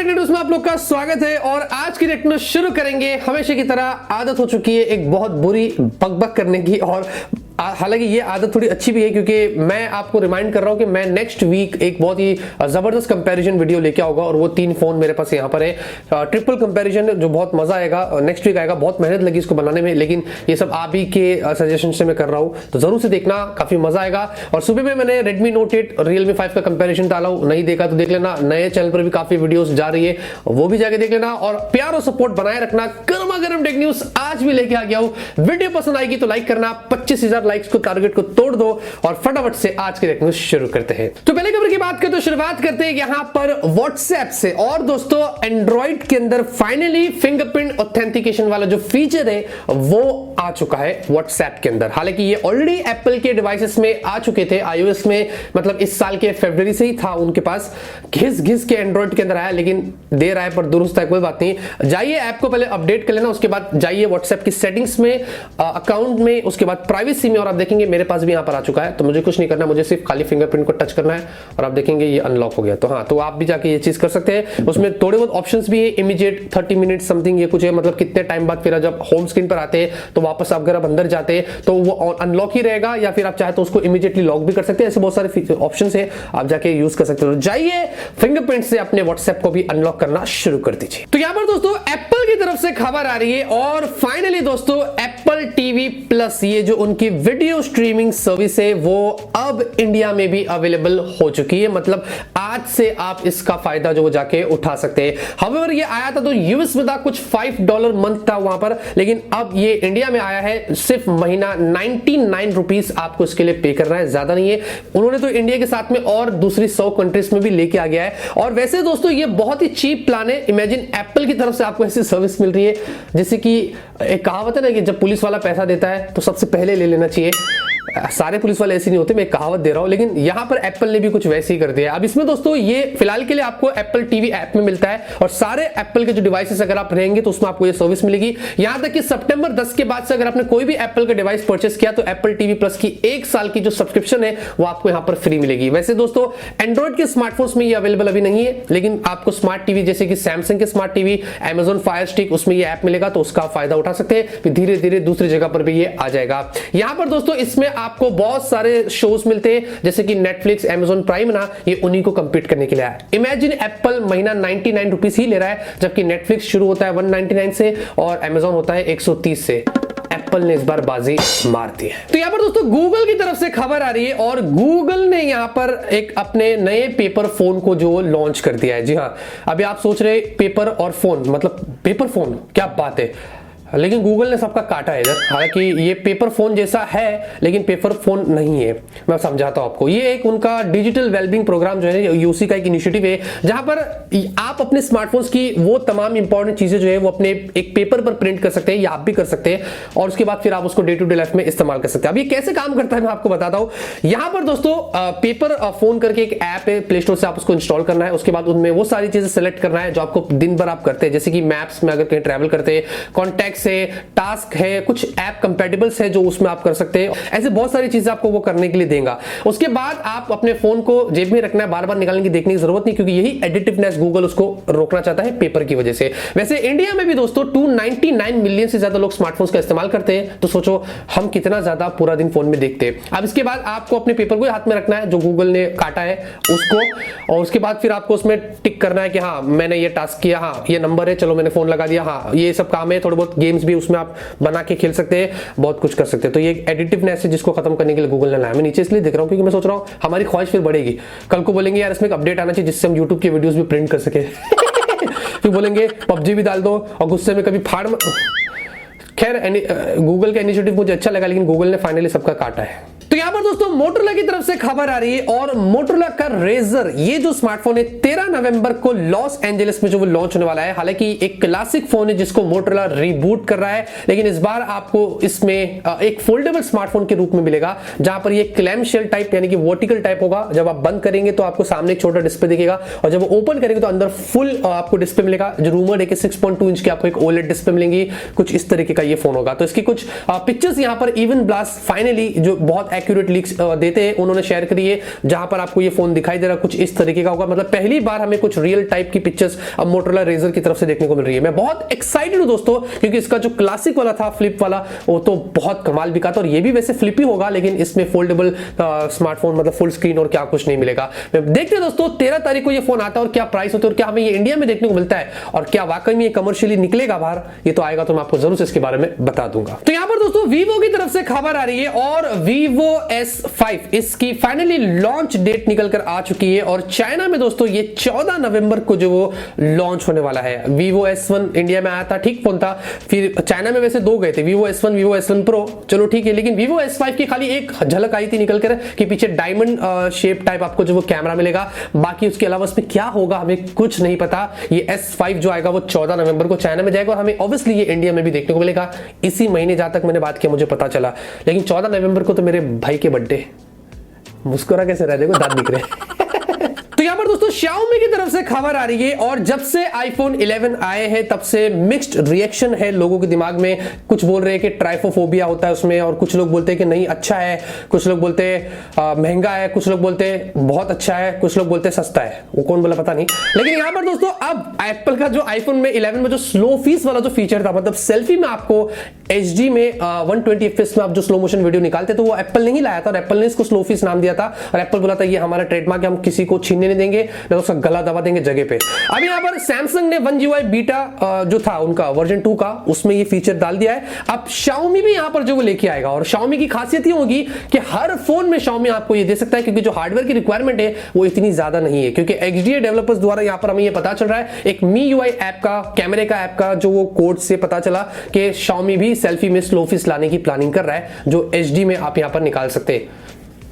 Techno में आप लोग का स्वागत है और आज की टेक्नो शुरू करेंगे। हमेशा की तरह आदत हो चुकी है एक बहुत बुरी बकबक करने की, और हालांकि ये आदत थोड़ी अच्छी भी है क्योंकि मैं आपको रिमाइंड कर रहा हूं कि मैं नेक्स्ट वीक एक बहुत ही जबरदस्त कंपैरिजन वीडियो लेके आऊंगा और वो 3 फोन मेरे पास यहाँ पर है, ट्रिपल कंपैरिजन जो बहुत मजा आएगा। नेक्स्ट वीक आएगा, बहुत मेहनत लगी इसको बनाने में, लेकिन ये सब आप ही के सजेशन से मैं कर रहा हूं, तो जरूर से देखना, काफी मजा आएगा। और सुबह में मैंने Redmi Note 8 और Realme 5 का कंपैरिजन डाला हूं, नहीं देखा तो देख लेना। नए चैनल पर भी काफी वीडियोस जा रही है, वो भी जाके देख लेना और प्यार और सपोर्ट बनाए रखना। गर्मा गर्म टेक न्यूज आज भी लेके आ गया हूं। वीडियो पसंद आएगी तो लाइक करना, 25,000 लाइक्स को टारगेट को तोड़ दो और फटाफट से आज के टेक न्यूज शुरू करते हैं। तो पहले खबर की बात करें तो शुरुआत करते हैं यहां पर WhatsApp से। और दोस्तों एंड्रॉइड के अंदर फाइनली फिंगरप्रिंट ऑथेंटिकेशन वाला जो फीचर है वो आ चुका है WhatsApp के अंदर। हालांकि ये ऑलरेडी एप्पल के डिवाइसेस में आ चुके थे, iOS में, मतलब इस साल के फरवरी से ही था उनके पास, घिस के एंड्रॉइड के अंदर आया, लेकिन देर आए पर दुरुस्त है, कोई बात नहीं। जाइए ऐप को पहले अपडेट कर लेना, उसके बाद जाइए WhatsApp की सेटिंग्स में, अकाउंट में, उसके बाद प्राइवेसी में, और आप देखेंगे मेरे पास भी यहां पर आ चुका है। तो मुझे कुछ नहीं करना, मुझे सिर्फ खाली फिंगरप्रिंट को टच करना है और आप देखेंगे ये अनलॉक हो गया। तो हाँ, तो आप भी जाके ये चीज कर सकते हैं। उसमें थोड़े बहुत ऑप्शंस भी है, इमीडिएट 30 मिनट समथिंग ये कुछ है, मतलब कितने टाइम बाद फिर जब होम स्क्रीन पर आते हैं तो वापस आप अगर आप अंदर जाते हैं तो वो अनलॉक ही रहेगा, या फिर आप चाहे तो उसको इमीडिएटली लॉक भी कर सकते हैं। ऐसे बहुत सारे ऑप्शंस है, आप जाके यूज कर सकते हो। जाइए फिंगरप्रिंट से अपने WhatsApp को भी अनलॉक करना शुरू कर दीजिए। तो यहां पर दोस्तों एप्पल की तरफ से खबर आ रही है और फाइनली दोस्तों एप्पल टीवी प्लस, ये जो उनकी वीडियो स्ट्रीमिंग सर्विस है, वो अब इंडिया में भी अवेलेबल हो चुकी है। मतलब आज से आप इसका फायदा जो जाके उठा सकते हैं। हाउएवर ये आया था तो यूएस में था, कुछ $5 मंथ था वहां पर, लेकिन अब ये इंडिया में आया है। सिर्फ महीना 99 रुपीस आपको इसके लिए पे करना है, ज्यादा नहीं है। उन्होंने तो इंडिया के साथ में और दूसरी 100 कंट्रीज में भी लेके आ गया है। और वैसे दोस्तों ये बहुत ही चीप प्लान है। इमेजिन एप्पल की तरफ से आपको ऐसी सर्विस मिल रही है, जैसे कि एक कहावत है ना कि जब पुलिस वाला पैसा देता है तो सबसे पहले ले लेना चाहिए। सारे पुलिस वाले ऐसे नहीं होते, मैं एक कहावत दे रहा हूं, लेकिन यहां पर एप्पल ने भी कुछ वैसे ही कर दिया। अब इसमें दोस्तों ये फिलहाल के लिए आपको एप्पल टीवी ऐप में मिलता है और सारे एप्पल के जो डिवाइसेस अगर आप रहेंगे तो उसमें आपको ये सर्विस मिलेगी। यहां तक कि सितंबर 10 के बाद से अगर आपने कोई भी एप्पल का डिवाइस परचेस किया तो एप्पल टीवी प्लस की 1 साल की जो सब्सक्रिप्शन है वो आपको यहां पर फ्री मिलेगी। वैसे दोस्तों एंड्रॉइड के स्मार्टफोन्स में ये अवेलेबल अभी नहीं है, लेकिन आपको स्मार्ट टीवी जैसे कि सैमसंग के smart TV, Amazon fire stick, उसमें ये ऐप मिलेगा, तो उसका फायदा उठा सकते हैं। फिर धीरे धीरे दूसरी जगह पर भी ये आ जाएगा। यहां पर दोस्तों इसमें आपको बहुत सारे शोज मिलते हैं, जैसे कि नेटफ्लिक्स, Amazon प्राइम ना, ये उन्हीं को कंपीट करने के लिए आया। इमेजिन एप्पल महीना 99 रुपीस ही ले रहा है, जबकि नेटफ्लिक्स शुरू होता है 199 से और Amazon होता है 130 से। एप्पल ने इस बार बाजी मार दी है। तो यहां पर दोस्तों गूगल की तरफ से खबर आ रही है और गूगल ने यहां पर एक अपने नए पेपर फोन को जो लॉन्च कर दिया है। जी हां, अभी आप सोच रहे पेपर और फोन, मतलब पेपर फोन, क्या बात है, लेकिन गूगल ने सबका काटा है इधर। हालांकि ये पेपर फोन जैसा है लेकिन पेपर फोन नहीं है, मैं समझाता हूं आपको। ये एक उनका डिजिटल वेलबींग प्रोग्राम जो है, यूसी का एक इनिशिएटिव है, जहां पर आप अपने स्मार्टफोन्स की वो तमाम इंपॉर्टेंट चीजें जो है वो अपने एक पेपर पर प्रिंट कर सकते हैं, या आप भी कर सकते हैं, और उसके बाद फिर आप उसको डे टू डे लाइफ में इस्तेमाल कर सकते हैं। अब ये कैसे काम करता है मैं आपको बताता हूं। यहां पर दोस्तों पेपर फोन करके एक ऐप है, प्ले स्टोर से आप उसको इंस्टॉल करना है। उसके बाद उनमें वो सारी चीजें सेलेक्ट करना है जो आपको दिन भर आप करते हैं, जैसे कि मैप्स में अगर कहीं ट्रैवल करते हैं, कॉन्टैक्ट से, टास्क है, कुछ ऐप कंपैटिबल्स है जो उसमें आप कर सकते हैं। ऐसे बहुत सारी चीजें आपको वो करने के लिए देगा। उसके बाद आप अपने फोन को जेब में रखना है, बार बार निकालने की देखने की जरूरत नहीं, क्योंकि यही एडिटिवनेस गूगल उसको रोकना चाहता है पेपर की वजह से। वैसे इंडिया में भी दोस्तों 299 मिलियन से ज्यादा लोग स्मार्टफोन्स का इस्तेमाल करते हैं, तो सोचो हम कितना ज्यादा पूरा दिन फोन में देखते हैं। अब इसके बाद आपको अपने पेपर को हाथ में रखना है जो गूगल ने काटा है उसको, और उसके बाद फिर आपको उसमें टिक करना है कि हाँ मैंने ये टास्क किया, हाँ ये नंबर है, चलो मैंने फोन लगा दिया, हाँ ये सब काम है। थोड़े बहुत गेम्स भी उसमें आप बना के खेल सकते हैं, बहुत कुछ कर सकते हैं। तो ये एडिटिवनेस है जिसको खत्म करने के लिए गूगल ने लाया। मैं नीचे इसलिए देख रहा हूं क्योंकि मैं सोच रहा हूं हमारी ख्वाहिश फिर बढ़ेगी। कल को बोलेंगे यार इसमें एक अपडेट आना चाहिए जिससे हम यूट्यूब की वीडियोस भी प्रिंट कर सके फिर बोलेंगे पबजी भी डाल दो, और गुस्से में कभी फाड़। खैर गूगल का इनिशिएटिव मुझे अच्छा लगा, लेकिन गूगल ने फाइनली सबका काटा है। तो यहां पर दोस्तों मोटोरोला की तरफ से खबर आ रही है और मोटोरोला का रेजर, ये जो स्मार्टफोन है 13 नवंबर को लॉस एंजलिस में जो वो लॉन्च होने वाला है। हालांकि एक क्लासिक फोन है जिसको मोटोरोला रीबूट कर रहा है, लेकिन इस बार आपको इसमें एक फोल्डेबल स्मार्टफोन के रूप में मिलेगा, जहां पर ये क्लैम शेल टाइप यानी कि वर्टिकल टाइप होगा। जब आप बंद करेंगे तो आपको सामने एक छोटा डिस्प्ले दिखेगा, और जब ओपन करेंगे तो अंदर फुल आपको डिस्प्ले मिलेगा। जो रूमर है कि 6.2 इंच की आपको एक ओलेड डिस्प्ले मिलेगी, कुछ इस तरीके का ये फोन होगा। तो इसकी कुछ पिक्चर्स यहां पर इवन ब्लास्ट फाइनली जो बहुत एक्यूरेट लीक्स देते हैं उन्होंने शेयर करी है, जहां पर आपको ये फोन दिखाई दे रहा कुछ इस तरीके का होगा। मतलब पहली बार हमें कुछ रियल टाइप की पिक्चर्स अब मोटोरोला रेजर की तरफ से देखने को मिल रही है। मैं बहुत एक्साइटेड हूं दोस्तों, क्योंकि इसका जो क्लासिक वाला था फ्लिप वाला वो तो बहुत कमाल बिका था, और ये भी वैसे फ्लिप ही होगा, लेकिन इसमें फोल्डेबल स्मार्टफोन मतलब फुल स्क्रीन और क्या कुछ नहीं मिलेगा। देखते हैं दोस्तों 13 तारीख को ये फोन आता है और क्या प्राइस होता है और क्या हमें ये इंडिया में देखने को मिलता है, और क्या वाकई में ये कमर्शियली निकलेगा बाहर, ये तो आएगा तो मैं आपको जरूर से इसके बारे में बता दूंगा। तो यहां पर दोस्तों वीवो की तरफ से खबर आ रही है और Vivo S5 इसकी फाइनली लॉन्च डेट निकल कर आ चुकी है, और चाइना में दोस्तों ये 14 नवंबर को जो वो लॉन्च होने वाला है। Vivo S1 इंडिया में आया था, ठीक फोन था, फिर चाइना में वैसे दो गए थे, Vivo S1 Vivo S1 Pro, चलो ठीक है, लेकिन Vivo S5 की खाली एक झलक आई थी निकल कर कि पीछे डायमंड शेप टाइप आपको जो वो कैमरा मिलेगा, बाकी उसके अलावा उसमें क्या होगा हमें कुछ नहीं पता। ये S5 जो आएगा वो 14 नवंबर को चाइना में जाएगा, और हमें ऑब्वियसली ये इंडिया में भी देखने को मिलेगा इसी महीने, जहां तक मैंने बात किया मुझे पता चला। लेकिन 14 नवंबर को तो मेरे भाई के बर्थडे, मुस्कुरा कैसे रह, देखो दांत दिख रहे हैं। तो यहां पर दोस्तों Xiaomi की तरफ से खबर आ रही है, और जब से iPhone 11 आए हैं तब से मिक्स्ड रिएक्शन है लोगों के दिमाग में। कुछ बोल रहे हैं कि ट्राइफोफोबिया होता है उसमें, और कुछ लोग बोलते हैं कि नहीं अच्छा है, कुछ लोग बोलते हैं महंगा है, कुछ लोग बोलते हैं बहुत अच्छा है, कुछ लोग बोलते हैं सस्ता है, वो कौन बोला पता नहीं। लेकिन यहां पर दोस्तों अब एप्पल का जो iPhone में 11 में जो स्लो फीस वाला जो फीचर था, मतलब सेल्फी में आपको HD में 120 FPS में आप जो स्लो मोशन वीडियो निकालते, तो वो एप्पल ने ही लाया था, और एप्पल ने इसको स्लो फीस नाम दिया था, और एप्पल बोला था ये हमारा ट्रेडमार्क है, हम किसी को छीनने नहीं देंगे, ना उसका गला दबा देंगे जगह पे। अब यहां पर सैमसंग ने One UI बीटा जो था उनका वर्जन 2 का, उसमें ये फीचर डाल दिया है। अब Xiaomi भी यहां पर जो वो लेके आएगा, और Xiaomi की खासियत ये होगी कि हर फोन में Xiaomi आपको ये दे सकता है, क्योंकि जो हार्डवेयर की रिक्वायरमेंट है वो इतनी ज्यादा नहीं है, क्योंकि XDA डेवलपर्स द्वारा यहां पर हमें ये पता चल रहा है, एक MIUI ऐप का, कैमरे का ऐप का जो वो कोड से पता चला कि Xiaomi भी सेल्फी में स्लो फीस लाने की प्लानिंग कर रहा है, जो HD में आप यहां पर निकाल सकते हैं।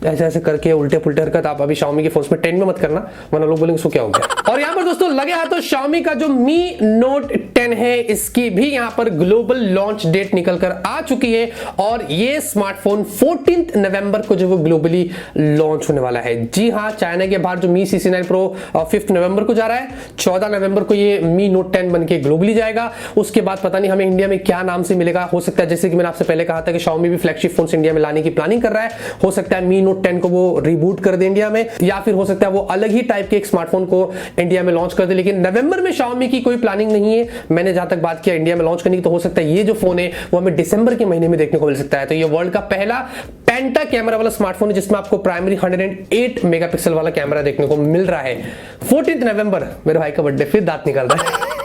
ऐसे ऐसे करके उल्टे पुल्टे हरकत आप अभी Xiaomi के फोन में 10 में मत करना, वरना लोग बोलेंगे सो क्या हो गया। और यहां पर दोस्तों लगे हाथों Xiaomi का जो Mi Note 10 है, इसकी भी यहां पर ग्लोबल लॉन्च डेट निकल कर आ चुकी है, और ये स्मार्टफोन 14 नवंबर को जो वो ग्लोबली लॉन्च होने वाला है। जी हां, चाइना के बाहर जो Mi CC9 Pro 5 नवंबर को जा रहा है, 14 नवंबर को ये Mi Note 10 बन के ग्लोबली जाएगा। उसके बाद पता नहीं हमें इंडिया में क्या नाम से मिलेगा, हो सकता है जैसे कि मैंने आपसे पहले कहा था कि Xiaomi भी फ्लैगशिप फोन इंडिया में लाने की प्लानिंग कर रहा है, हो सकता है Mi Note 10 को वो रिबूट कर दे इंडिया में, या फिर हो सकता है वो अलग ही टाइप के एक स्मार्टफोन को इंडिया में लॉन्च कर दे। लेकिन नवंबर में Xiaomi की कोई प्लानिंग नहीं है, मैंने जहां तक बात किया इंडिया में लॉन्च करने की, तो हो सकता है ये जो फोन है वो हमें दिसंबर के महीने में देखने को मिल सकता है। तो ये वर्ल्ड का पहला पेंटा कैमरा वाला स्मार्टफोन है, जिसमें आपको प्राइमरी 108 मेगापिक्सल वाला कैमरा देखने को मिल रहा है। 14 नवंबर मेरे भाई का बर्थडे, फिर दांत निकल रहा है।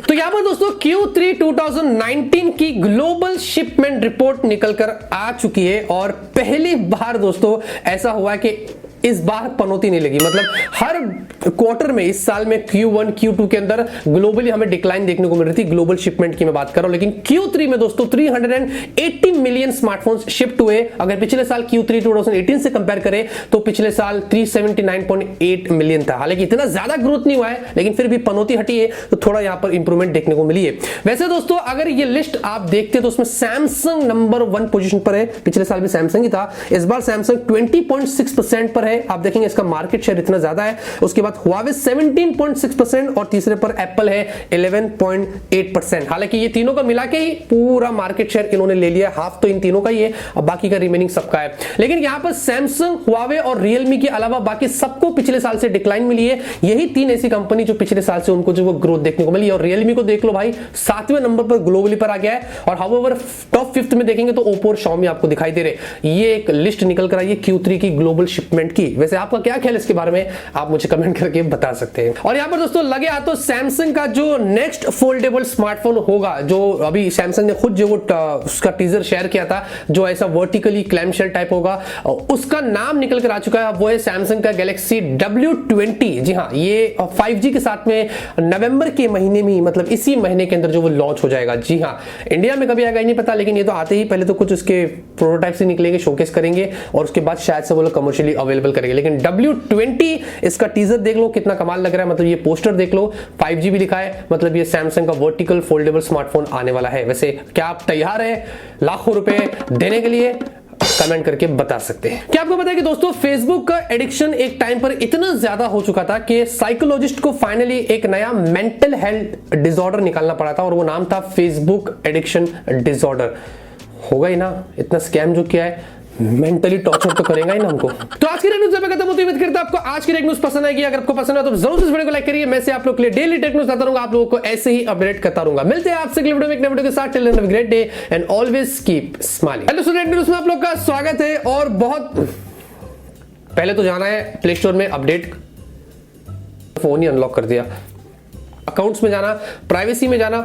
तो यहां पर दोस्तों Q3 2019 की ग्लोबल शिपमेंट रिपोर्ट निकलकर आ चुकी है, और पहली बार दोस्तों ऐसा हुआ कि इस बार पनौती नहीं लगी। मतलब हर क्वार्टर में इस साल में Q1 Q2 के अंदर ग्लोबली हमें डिक्लाइन देखने को मिल रही थी, ग्लोबल शिपमेंट की मैं बात कर रहा हूं, लेकिन Q3 में दोस्तों 380 मिलियन स्मार्टफोन्स शिफ्ट हुए। अगर पिछले साल Q3 2018 से कंपेयर करें तो पिछले साल 379.8 मिलियन था। हालांकि इतना ज्यादा ग्रोथ नहीं हुआ है, लेकिन फिर भी पनौती हटी है, तो थोड़ा यहां पर इंप्रूवमेंट देखने को मिली है। वैसे दोस्तों अगर ये लिस्ट आप देखते तो उसमें सैमसंग नंबर 1 पोजीशन पर है, पिछले साल भी सैमसंग ही था, इस बार सैमसंग 20.6% पर है। आप देखेंगे इसका मार्केट शेयर इतना ज्यादा है। उसके बाद Huawei 17.6%, और तीसरे पर एप्पल है 11.8%। हालांकि ये तीनों का मिला के ही पूरा मार्केट शेयर इन्होंने ले लिया, हाफ तो इन तीनों का ही है, अब बाकी का रिमेनिंग सबका है। लेकिन यहां पर सैमसंग, Huawei और Realme के अलावा बाकी सबको पिछले साल से डिक्लाइन मिली है। यही तीन ऐसी कंपनी जो पिछले साल से उनको जो वो ग्रोथ देखने को मिली, और Realme को देख लो भाई 7वें नंबर पर ग्लोबली पर आ गया है, और हाउएवर टॉप 5th में देखेंगे तो Oppo और Xiaomi आपको दिखाई दे रहे। ये एक लिस्ट निकल कर आई है Q3 की ग्लोबल शिपमेंट की। वैसे आपका क्या ख्याल इसके बारे में, आप मुझे कमेंट करके बता सकते हैं। और यहां पर दोस्तों लगे हाथों सैमसंग का जो नेक्स्ट फोल्डेबल स्मार्टफोन होगा, जो अभी सैमसंग ने खुद जो वो उसका टीजर शेयर किया था, जो ऐसा वर्टिकली क्लैमशेल टाइप होगा, उसका नाम निकल कर आ चुका है। वो है सैमसंग का गैलेक्सी W20। जी हाँ, ये 5G के साथ में नवंबर के महीने में, मतलब इसी महीने के अंदर जो वो लॉन्च हो जाएगा। जी हाँ, इंडिया में कभी आएगा नहीं पता, लेकिन ये तो आते ही पहले तो कुछ उसके प्रोटोटाइप से निकलेंगे, शोकेस करेंगे, और उसके बाद शायद से वो लोग कमर्शियली अवेलेबल करेंगे। लेकिन W20 इसका टीजर देख लो कितना कमाल लग रहा है, मतलब ये पोस्टर देख लो, 5G भी लिखा है, मतलब ये सैमसंग का वर्टिकल फोल्डेबल स्मार्टफोन आने वाला है। वैसे क्या आप तैयार हैं लाखों रुपए देने के लिए? कमेंट करके बता सकते हैं। क्या आपको पता है कि दोस्तों फेसबुक का एडिक्शन एक टाइम पर इतना ज्यादा हो चुका था कि साइकोलॉजिस्ट को फाइनली एक नया मेंटल हेल्थ डिसऑर्डर निकालना पड़ा था, और वो नाम था फेसबुक एडिक्शन डिसऑर्डर। होगा ही ना, इतना स्कैम जो किया है, मेंटली टॉर्चर तो करेगा ही ना हमको। तो आज की टेक न्यूज़ खत्म होती है। उम्मीद करता हूं आपको आज की टेक न्यूज़ पसंद आएगी। अगर आपको पसंद है तो जरूर इस वीडियो को लाइक करिए। मैं से आप लोग के लिए डेली टेक न्यूज़ लाता रहूंगा, आप लोगों को ऐसे ही अपडेट करता रहूंगा। मिलते हैं आपसे अगले वीडियो में एक नए वीडियो के साथ। Till then have a great day and always keep smiling. Hello student, news में आप लोग का स्वागत है। और बहुत पहले तो जाना है प्ले स्टोर में अपडेट, फोन ही अनलॉक कर दिया, अकाउंट्स में जाना, प्राइवेसी में जाना,